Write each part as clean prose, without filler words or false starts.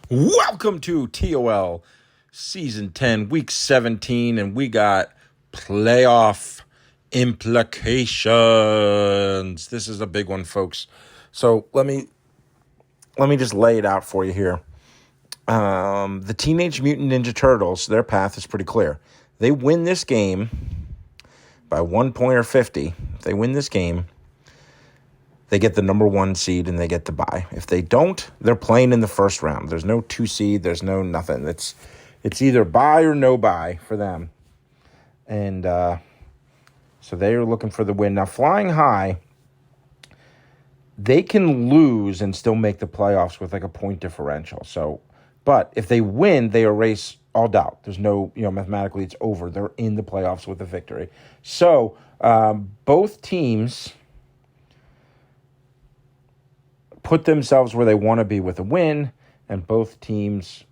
Welcome to TOL Season 10, Week 17, and we got playoff implications. This is a big one, folks. So let me just lay it out for you here. The Teenage Mutant Ninja Turtles, their path is pretty clear. They win this game by 1 point or 50. If they win this game, they get the number 1 seed and they get to bye. If they don't, they're playing in the first round. There's no 2 seed. There's no nothing. It's either bye or no bye for them. And so they are looking for the win. Now, Flying High, they can lose and still make the playoffs with like a point differential. So, but if they win, they erase all doubt. There's no, mathematically it's over. They're in the playoffs with a victory. So both teams put themselves where they want to be with a win, and both teams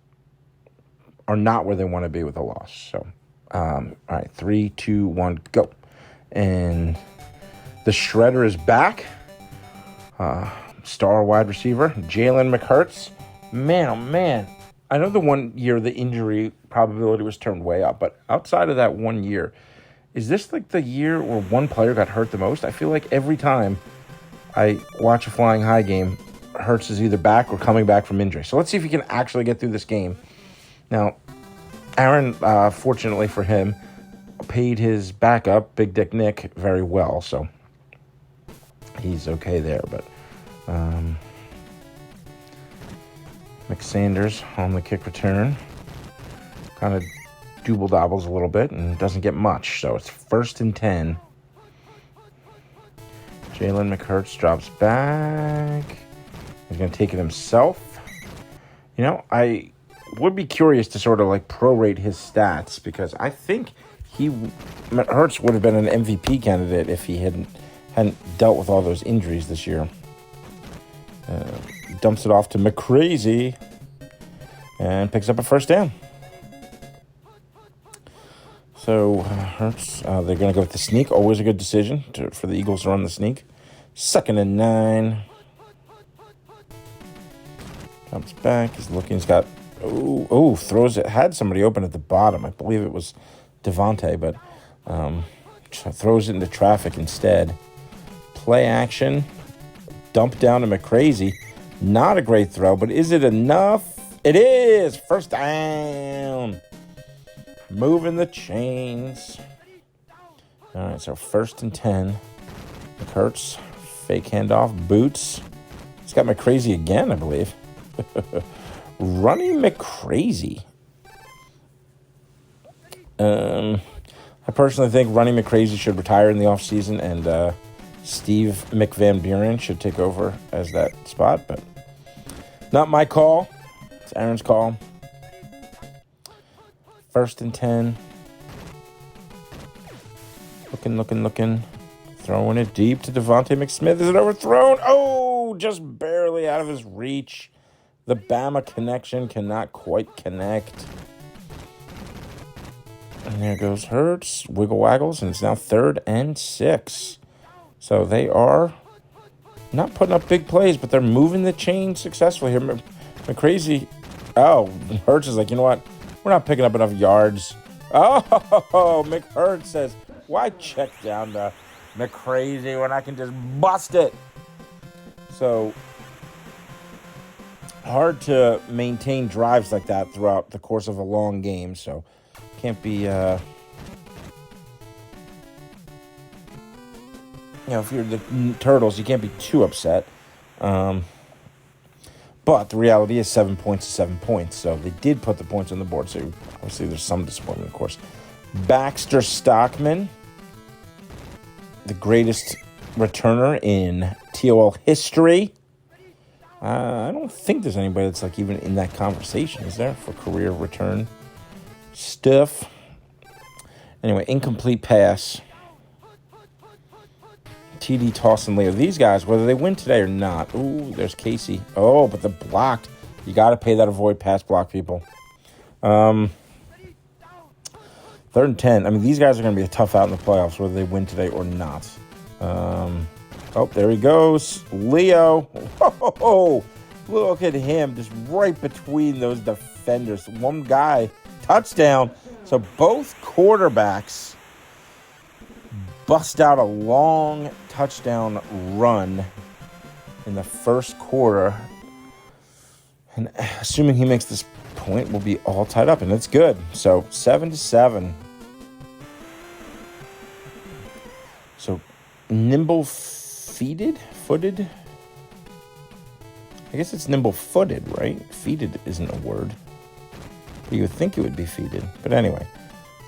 are not where they want to be with a loss. So, all right, 3, 2, 1, go. And the Shredder is back. Star wide receiver, Jalen McHurts. Man, oh man. I know the 1 year the injury probability was turned way up, but outside of that 1 year, is this like the year where one player got hurt the most? I feel like every time I watch a Flying High game, Hurts is either back or coming back from injury. So let's see if he can actually get through this game. Now, Aaron, fortunately for him, paid his backup, Big Dick Nick, very well. So he's okay there. But Mick Sanders on the kick return. Kind of double-dobbles a little bit and doesn't get much. So it's 1st and 10. Jalen McHurts drops back. He's going to take it himself. I would be curious to sort of like prorate his stats because I think Hurts would have been an MVP candidate if he hadn't dealt with all those injuries this year. Dumps it off to McCrazy and picks up a first down. So Hurts, they're going to go with the sneak. Always a good decision for the Eagles to run the sneak. 2nd and 9. Comes back. He's looking. He's got. Throws it. Had somebody open at the bottom. I believe it was Devontae, but throws it into traffic instead. Play action. Dump down to McCrazy. Not a great throw, but is it enough? It is. First down. Moving the chains. All right, so 1st and 10. McHurts. Fake handoff. Boots. He's got McCrazy again, I believe. Running McCrazy. I personally think Running McCrazy should retire in the offseason, and Steve McVan should take over as that spot, but not my call. It's Aaron's call. 1st and 10. Looking. Throwing it deep to Devontae McSmith. Is it overthrown? Oh, just barely out of his reach. The Bama connection cannot quite connect. And there goes Hurts. Wiggle waggles, and it's now 3rd and 6. So they are not putting up big plays, but they're moving the chain successfully here. McCrazy. Oh, Hurts is like, you know what? We're not picking up enough yards. Oh, McHurts says, why check down to McCrazy when I can just bust it? So hard to maintain drives like that throughout the course of a long game. So can't be, if you're the Turtles, you can't be too upset. But the reality is 7 points is 7 points. So they did put the points on the board. So obviously there's some disappointment, of course. Baxter Stockman, the greatest returner in TOL history. I don't think there's anybody that's like even in that conversation, is there, for career return stuff? Anyway, incomplete pass. TD, toss, and Leo. These guys, whether they win today or not. Ooh, there's Casey. Oh, but the blocked. You got to pay that avoid pass block, people. 3rd and 10. I mean, these guys are going to be a tough out in the playoffs, whether they win today or not. Oh, there he goes. Leo. Whoa. Look at him just right between those defenders. One guy, touchdown. So both quarterbacks bust out a long touchdown run in the first quarter. And assuming he makes this point, we'll be all tied up, and it's good. So 7-7. So footed. I guess it's nimble-footed, right? Feeted isn't a word. But you would think it would be feeted. But anyway,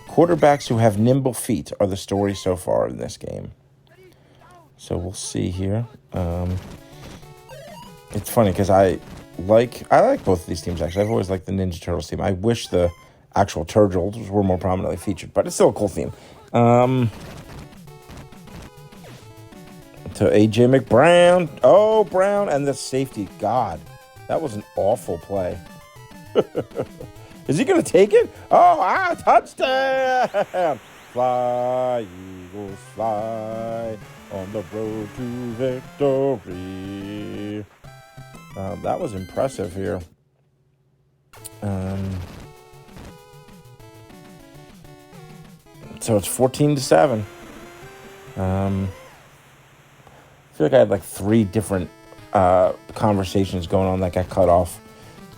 quarterbacks who have nimble feet are the story so far in this game. So we'll see here. It's funny because I like both of these teams, actually. I've always liked the Ninja Turtles team. I wish the actual Turtles were more prominently featured, but it's still a cool theme. To A.J. McBrown. Oh, Brown and the safety. God, that was an awful play. Is he going to take it? Oh, touchdown. Fly, Eagles, fly on the road to victory. That was impressive here. So it's 14-7. I feel like I had like 3 different conversations going on that got cut off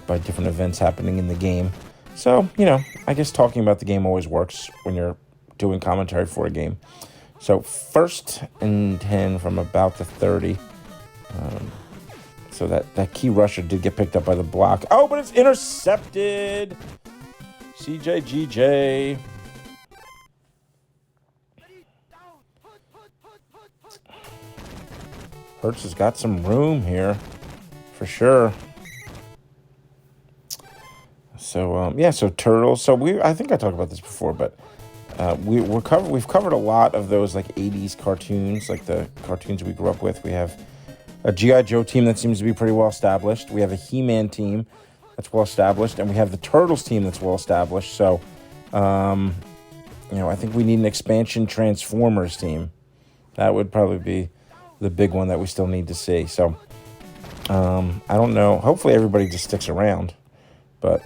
by different events happening in the game. So, I guess talking about the game always works when you're doing commentary for a game. So 1st and 10 from about the 30. So that key rusher did get picked up by the block. Oh, but it's intercepted. CJGJ. Hurts has got some room here, for sure. So so Turtles. So I think I talked about this before, but we've covered a lot of those like 80s cartoons, like the cartoons we grew up with. We have a G.I. Joe team that seems to be pretty well established. We have a He-Man team that's well established, and we have the Turtles team that's well established. So, I think we need an expansion Transformers team. That would probably be the big one that we still need to see. So, I don't know. Hopefully everybody just sticks around. But,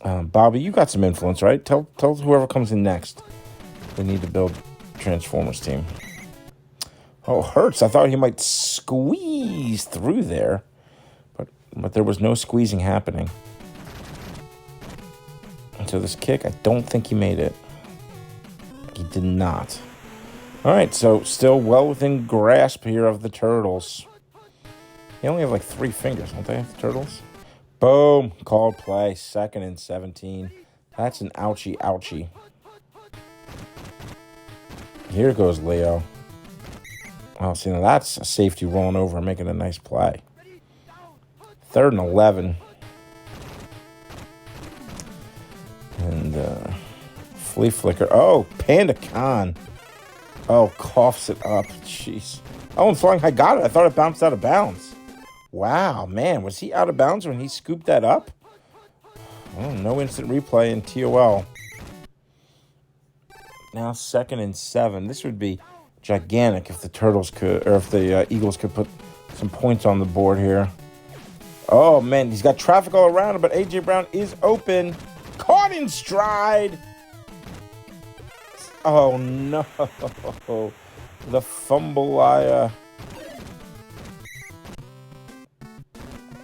Bobby, you got some influence, right? Tell whoever comes in next. We need to build Transformers team. Oh, Hurts. I thought he might squeeze through there. But there was no squeezing happening. And so this kick, I don't think he made it. He did not. All right, so still well within grasp here of the Turtles. They only have like 3 fingers, don't they, the Turtles? Boom, called play, 2nd and 17. That's an ouchie. Here goes Leo. Oh, see, now that's a safety rolling over and making a nice play. 3rd and 11. And flea flicker. Oh, Panda Khan. Oh, coughs it up. Jeez. Oh, and flying high got it. I thought it bounced out of bounds. Wow, man. Was he out of bounds when he scooped that up? Oh, no instant replay in TOL. Now 2nd and 7. This would be gigantic if the Turtles could, or if the Eagles could put some points on the board here. Oh, man. He's got traffic all around him, but A.J. Brown is open. Caught in stride. Oh, no. The fumble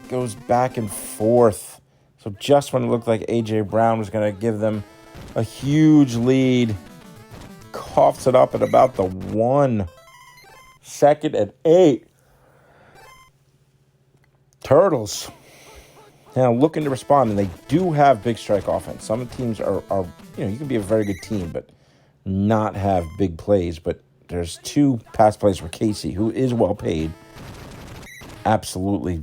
goes back and forth. So just when it looked like A.J. Brown was going to give them a huge lead, coughs it up at about the 1. 2nd and 8. Turtles now looking to respond, and they do have big strike offense. Some teams are you can be a very good team, but not have big plays. But there's 2 pass plays for Casey, who is well paid. Absolutely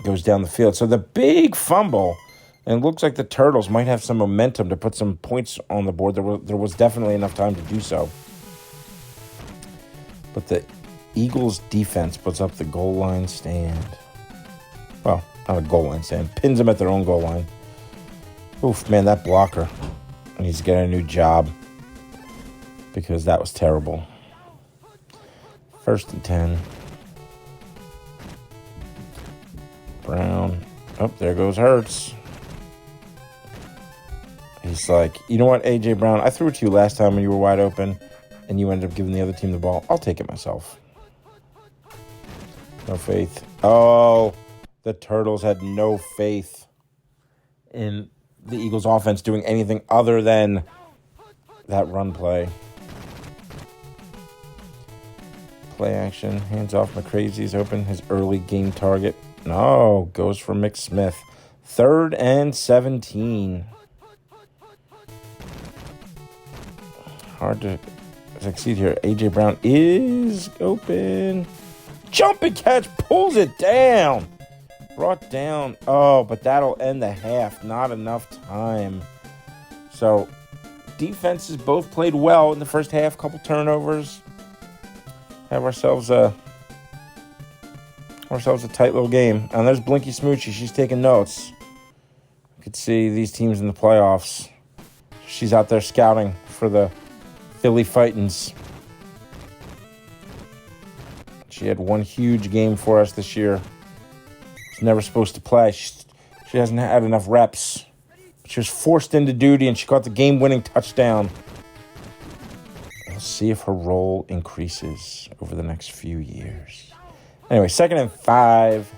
goes down the field. So the big fumble, and it looks like the Turtles might have some momentum to put some points on the board. There was definitely enough time to do so. But the Eagles defense puts up the goal line stand. Well, not a goal line stand. Pins them at their own goal line. Oof, man, that blocker needs to get a new job because that was terrible. 1st and 10. Brown. Oh, there goes Hurts. He's like, you know what, A.J. Brown? I threw it to you last time when you were wide open, and you ended up giving the other team the ball. I'll take it myself. No faith. Oh, the Turtles had no faith in the Eagles' offense doing anything other than that run play. Play action. Hands off. McCrazy's open. His early game target. No, goes for McSmith. 3rd and 17. Hard to succeed here. A.J. Brown is open. Jumping catch. Pulls it down. Brought down. Oh, but that'll end the half. Not enough time. So, defenses both played well in the first half. Couple turnovers. Have ourselves a tight little game. And there's Blinky Smoochie. She's taking notes. You could see these teams in the playoffs. She's out there scouting for the Philly Fightins. She had one huge game for us this year. She's never supposed to play. She hasn't had enough reps. She was forced into duty, and she caught the game-winning touchdown. We'll see if her role increases over the next few years. Anyway, 2nd and 5.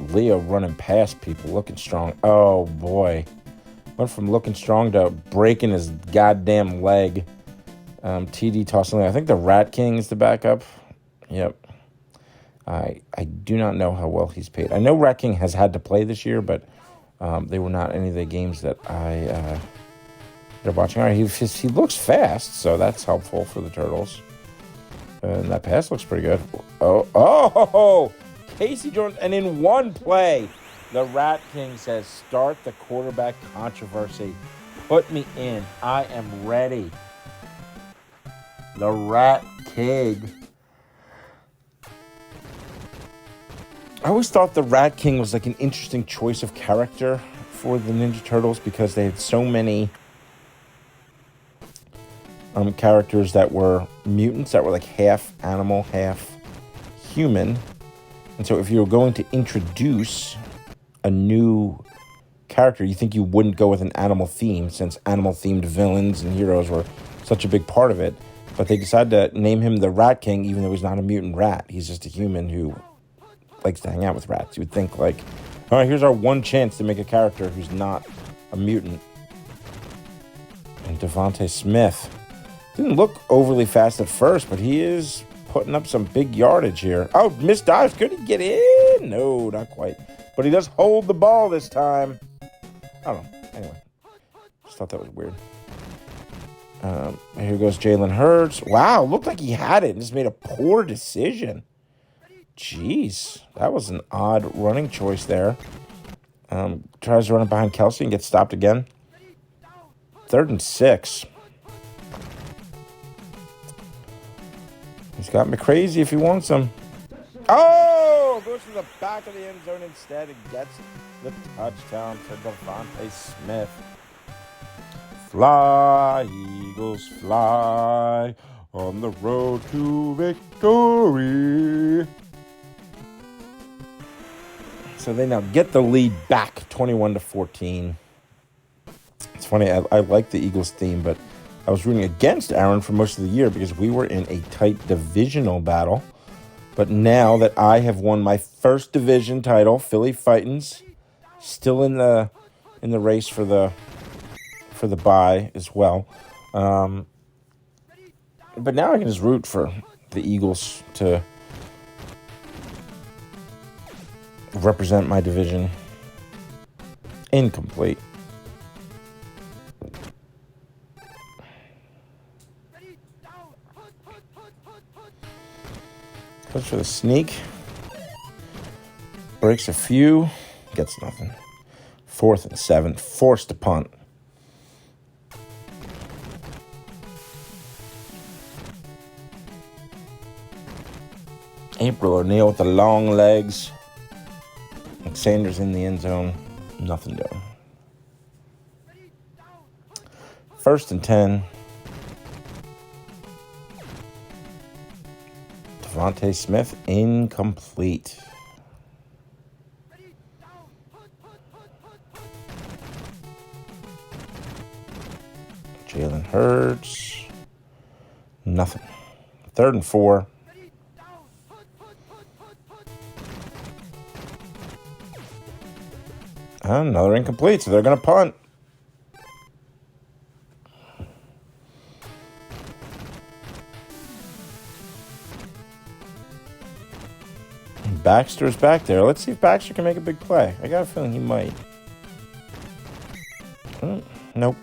Leo running past people, looking strong. Oh, boy. Went from looking strong to breaking his goddamn leg. TD tossing. I think the Rat King is the backup. Yep. I do not know how well he's paid. I know Rat King has had to play this year, but they were not any of the games that they're watching. All right, he looks fast, so that's helpful for the Turtles. And that pass looks pretty good. Oh, Casey Jones. And in one play, the Rat King says, start the quarterback controversy. Put me in. I am ready. The Rat King. I always thought the Rat King was like an interesting choice of character for the Ninja Turtles because they had so many characters that were mutants, that were like half animal, half human. And so if you were going to introduce a new character, you think you wouldn't go with an animal theme, since animal-themed villains and heroes were such a big part of it. But they decided to name him the Rat King, even though he's not a mutant rat. He's just a human who likes to hang out with rats. You would think, like, all right, here's our one chance to make a character who's not a mutant. And Devontae Smith didn't look overly fast at first, but he is putting up some big yardage here. Oh, missed dives. Could he get in? No, not quite. But he does hold the ball this time. I don't know. Anyway, just thought that was weird. Here goes Jalen Hurts. Wow, looked like he had it and just made a poor decision. Jeez, that was an odd running choice there. Tries to run it behind Kelsey and gets stopped again. 3rd and 6. He's got me crazy if he wants him. Oh, goes to the back of the end zone instead and gets the touchdown for Devontae Smith. Fly, Eagles, fly on the road to victory. So they now get the lead back, 21-14. It's funny, I like the Eagles theme, but I was rooting against Aaron for most of the year because we were in a tight divisional battle. But now that I have won my first division title, Philly Fightins, still in the race for the bye as well. But now I can just root for the Eagles to represent my division. Incomplete. Goes for the sneak. Breaks a few. Gets nothing. 4th and 7. Forced to punt. April O'Neil with the long legs. Sanders in the end zone. Nothing doing. 1st and 10. Devontae Smith, incomplete. Jalen Hurts, nothing. 3rd and 4. Another incomplete, so they're going to punt. Baxter's back there. Let's see if Baxter can make a big play. I got a feeling he might. Nope.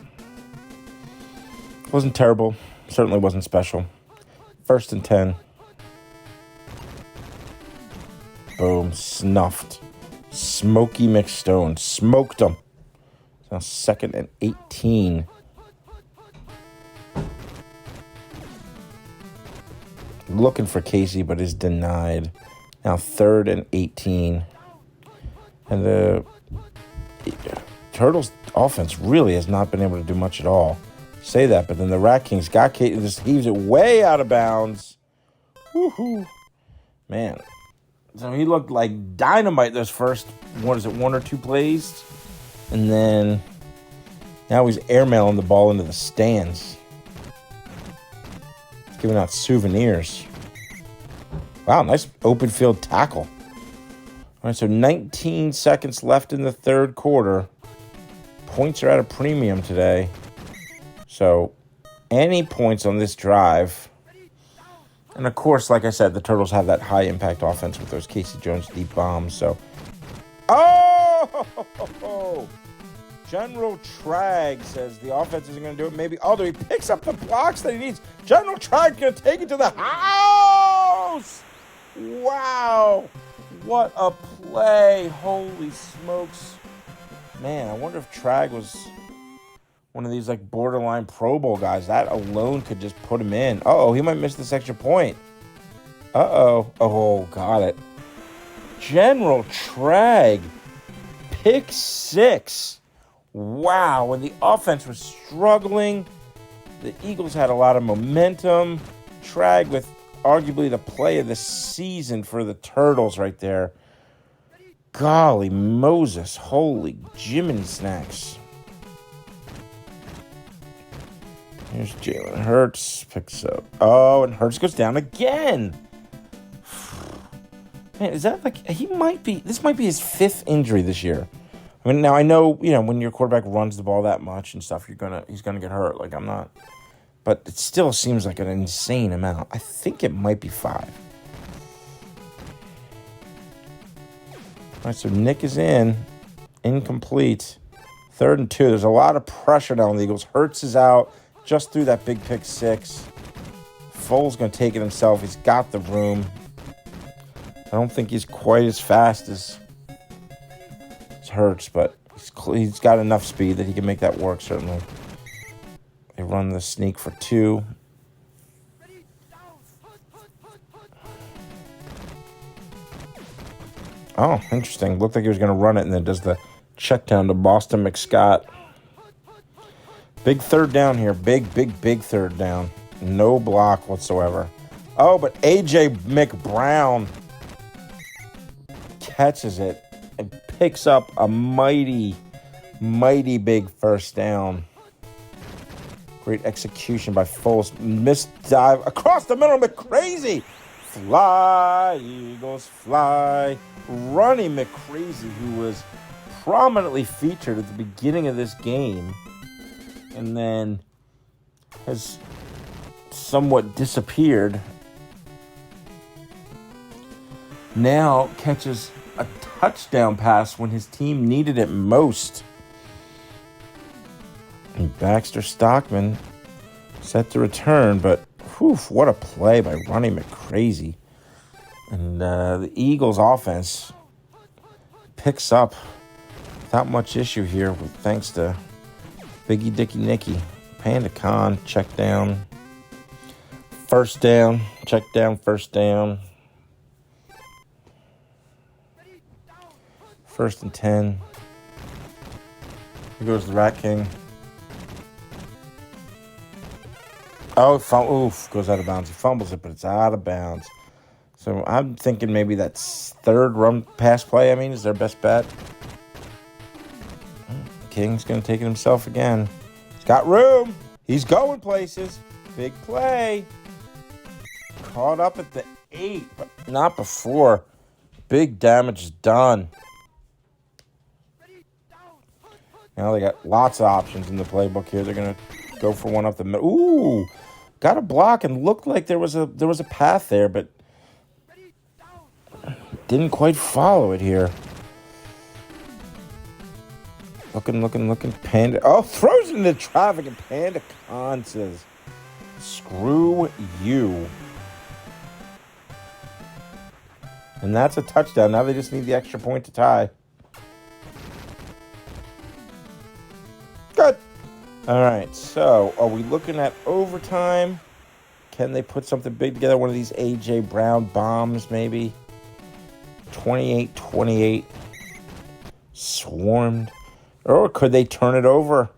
Wasn't terrible. Certainly wasn't special. 1st and 10. Boom. Snuffed. Smokey McStone. Smoked him. Now 2nd and 18. Looking for Casey, but is denied. Now 3rd and 18. And the Turtles offense really has not been able to do much at all. Say that, but then the Rat Kings got Casey, just heaves it way out of bounds. Woohoo. Man. So he looked like dynamite those first, 1 or 2 plays. And then now he's airmailing the ball into the stands. He's giving out souvenirs. Wow, nice open field tackle. All right, so 19 seconds left in the 3rd quarter. Points are at a premium today. So any points on this drive. And of course, like I said, the Turtles have that high impact offense with those Casey Jones deep bombs. So, General Tragg says the offense isn't going to do it. Maybe, although he picks up the blocks that he needs. General Tragg's going to take it to the house. Wow. What a play. Holy smokes. Man, I wonder if Tragg was one of these like borderline Pro Bowl guys. That alone could just put him in. Uh-oh, he might miss this extra point. Uh-oh. Oh, got it. General Tragg. Pick 6. Wow, when the offense was struggling, the Eagles had a lot of momentum. Tragg with arguably the play of the season for the Turtles right there. Golly Moses, holy Jiminy Snacks. Here's Jalen Hurts, picks up. Oh, and Hurts goes down again. Man, is that like, this might be his 5th injury this year. I mean, now I know, when your quarterback runs the ball that much and stuff, he's gonna get hurt. Like, I'm not, but it still seems like an insane amount. I think it might be 5. All right, so Nick is incomplete. 3rd and 2. There's a lot of pressure now on the Eagles. Hurts is out, just threw that big pick 6. Foles gonna take it himself. He's got the room. I don't think he's quite as fast as Hurts, but he's got enough speed that he can make that work, certainly. They run the sneak for 2. Oh, interesting. Looked like he was going to run it and then does the check down to Boston McScott. Big 3rd down here. Big 3rd down. No block whatsoever. Oh, but A.J. McBrown catches it and picks up a mighty big 1st down. Great execution by Foles. Missed dive across the middle. McCrazy. Fly, Eagles, fly. Ronnie McCrazy, who was prominently featured at the beginning of this game and then has somewhat disappeared, now catches a touchdown pass when his team needed it most. And Baxter Stockman set to return, but what a play by Ronnie McCrazy. And the Eagles offense picks up without much issue here, thanks to Biggie Dicky Nicky. Panda Khan, check down. 1st down, check down, 1st down. 1st and 10. Here goes the Rat King. Oh, goes out of bounds. He fumbles it, but it's out of bounds. So I'm thinking maybe that's third run pass play, is their best bet. King's going to take it himself again. He's got room. He's going places. Big play. Caught up at the 8, but not before. Big damage done. Now they got lots of options in the playbook here. They're going to go for one up the middle. Ooh, got a block and looked like there was a path there, but didn't quite follow it here. Looking. Panda. Oh, throws it into traffic, and Panda Khan says, screw you. And that's a touchdown. Now they just need the extra point to tie. Good. All right, so are we looking at overtime? Can they put something big together? One of these A.J. Brown bombs, maybe? 28-28. Swarmed. Or could they turn it over?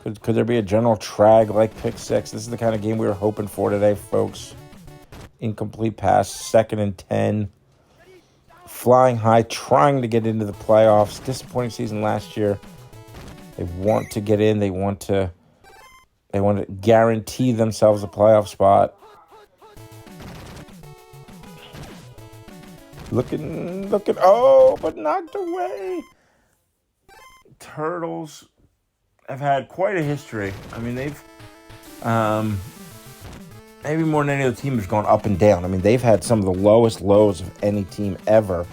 Could there be a general trag like pick six? This is the kind of game we were hoping for today, folks. Incomplete pass, 2nd and 10. Flying high, trying to get into the playoffs. Disappointing season last year. They want to get in. They want to guarantee themselves a playoff spot. Looking. Oh, but knocked away. Turtles have had quite a history. They've maybe more than any other team has gone up and down. They've had some of the lowest lows of any team ever,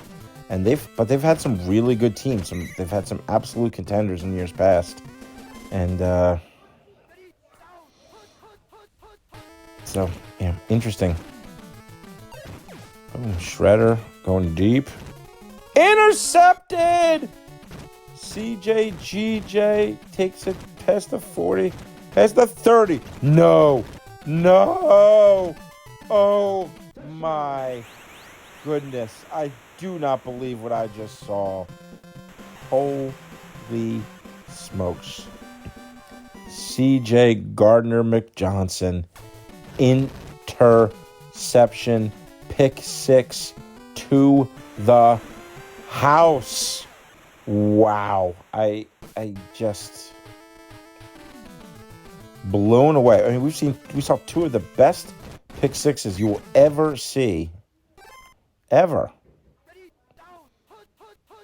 and they've had some really good teams. They've had some absolute contenders in years past, and so yeah, interesting. Oh, Shredder going deep, intercepted. CJGJ takes it past the 40, past the 30. No. Oh, my goodness. I do not believe what I just saw. Holy smokes. CJ Gardner McJohnson. Interception. Pick six to the house. Wow. I just blown away. We saw two of the best pick sixes you will ever see. Ever.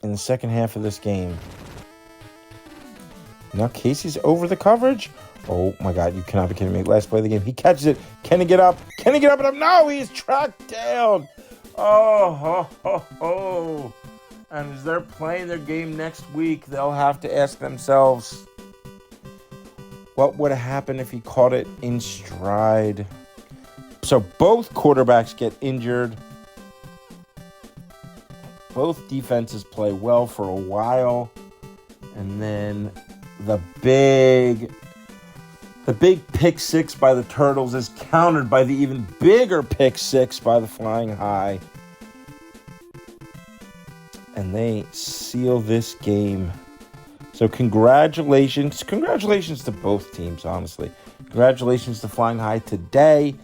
In the second half of this game. Now Casey's over the coverage. Oh my God, you cannot be kidding me. Last play of the game. He catches it. Can he get up? No, he is tracked down. Oh. And as they're playing their game next week, they'll have to ask themselves, what would have happened if he caught it in stride? So both quarterbacks get injured. Both defenses play well for a while. And then the big pick six by the Turtles is countered by the even bigger pick six by the Flying High. And they seal this game. So congratulations to both teams, honestly. Congratulations to Flying High today.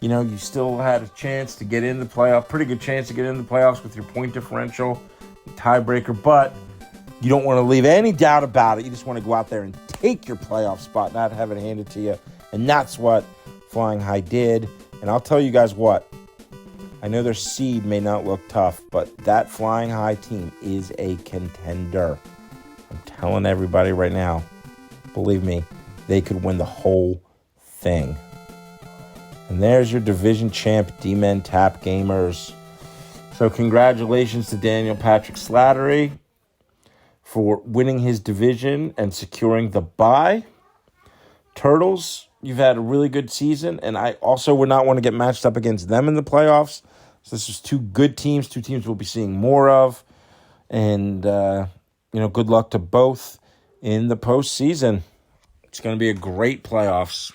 You still had a chance to get in the playoff, pretty good chance to get in the playoffs with your point differential, tiebreaker, but you don't want to leave any doubt about it. You just want to go out there and take your playoff spot, not have it handed to you. And that's what Flying High did. And I'll tell you guys what. I know their seed may not look tough, but that Flying High team is a contender. I'm telling everybody right now, believe me, they could win the whole thing. And there's your division champ, D-Men Tap Gamers. So congratulations to Daniel Patrick Slattery for winning his division and securing the bye. Turtles, you've had a really good season, and I also would not want to get matched up against them in the playoffs. So this is two good teams, two teams we'll be seeing more of. And, good luck to both in the postseason. It's going to be a great playoffs.